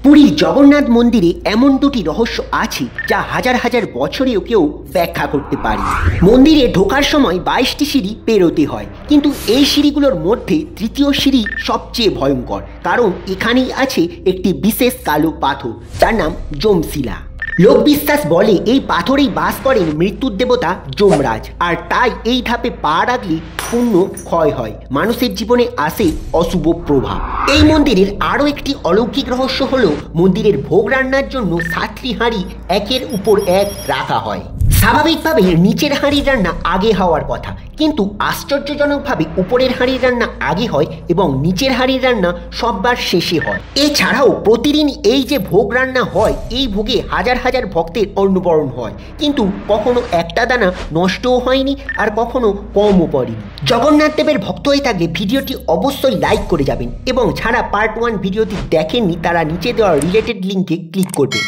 পুরীর জগন্নাথ মন্দিরে এমন দুটি রহস্য আছে যা হাজার হাজার বছরেও কেউ ব্যাখ্যা করতে পারে। মন্দিরে ঢোকার সময় 22টি সিঁড়ি পেরোতে হয়, কিন্তু এই সিঁড়িগুলোর মধ্যে তৃতীয় সিঁড়ি সবচেয়ে ভয়ঙ্কর, কারণ এখানেই আছে একটি বিশেষ কালো পাথর যার নাম যমশিলা। লোকবিশ্বাস বলে এই পাথরেই বাস করেন মৃত্যুর দেবতা যমরাজ, আর তাই এই ধাপে পা রাখলে পুণ্য ক্ষয় হয়, মানুষের জীবনে আসে অশুভ প্রভাব। এই মন্দিরের আরও একটি অলৌকিক রহস্য হলো মন্দিরের ভোগ রান্নার জন্য 7টি হাঁড়ি একের উপর এক রাখা হয়। স্বাভাবিকভাবে নিচের হাঁড়ির রান্না আগে হওয়ার কথা, কিন্তু আশ্চর্যজনকভাবে উপরের হাঁড়ির রান্না আগে হয় এবং নিচের হাঁড়ির রান্না সববার শেষে হয়। এছাড়াও প্রতিদিন এই যে ভোগ রান্না হয়, এই ভোগে হাজার হাজার ভক্তের অন্নবরণ হয়, কিন্তু কখনো একটা দানা নষ্টও হয়নি আর কখনো কমও পড়েনি। জগন্নাথ দেবের ভক্ত হয়ে থাকলে ভিডিওটি অবশ্যই লাইক করে যাবেন এবং যারা পার্ট 1 ভিডিওটি দেখেননি তারা নিচে দেওয়া রিলেটেড লিঙ্কে ক্লিক করবেন।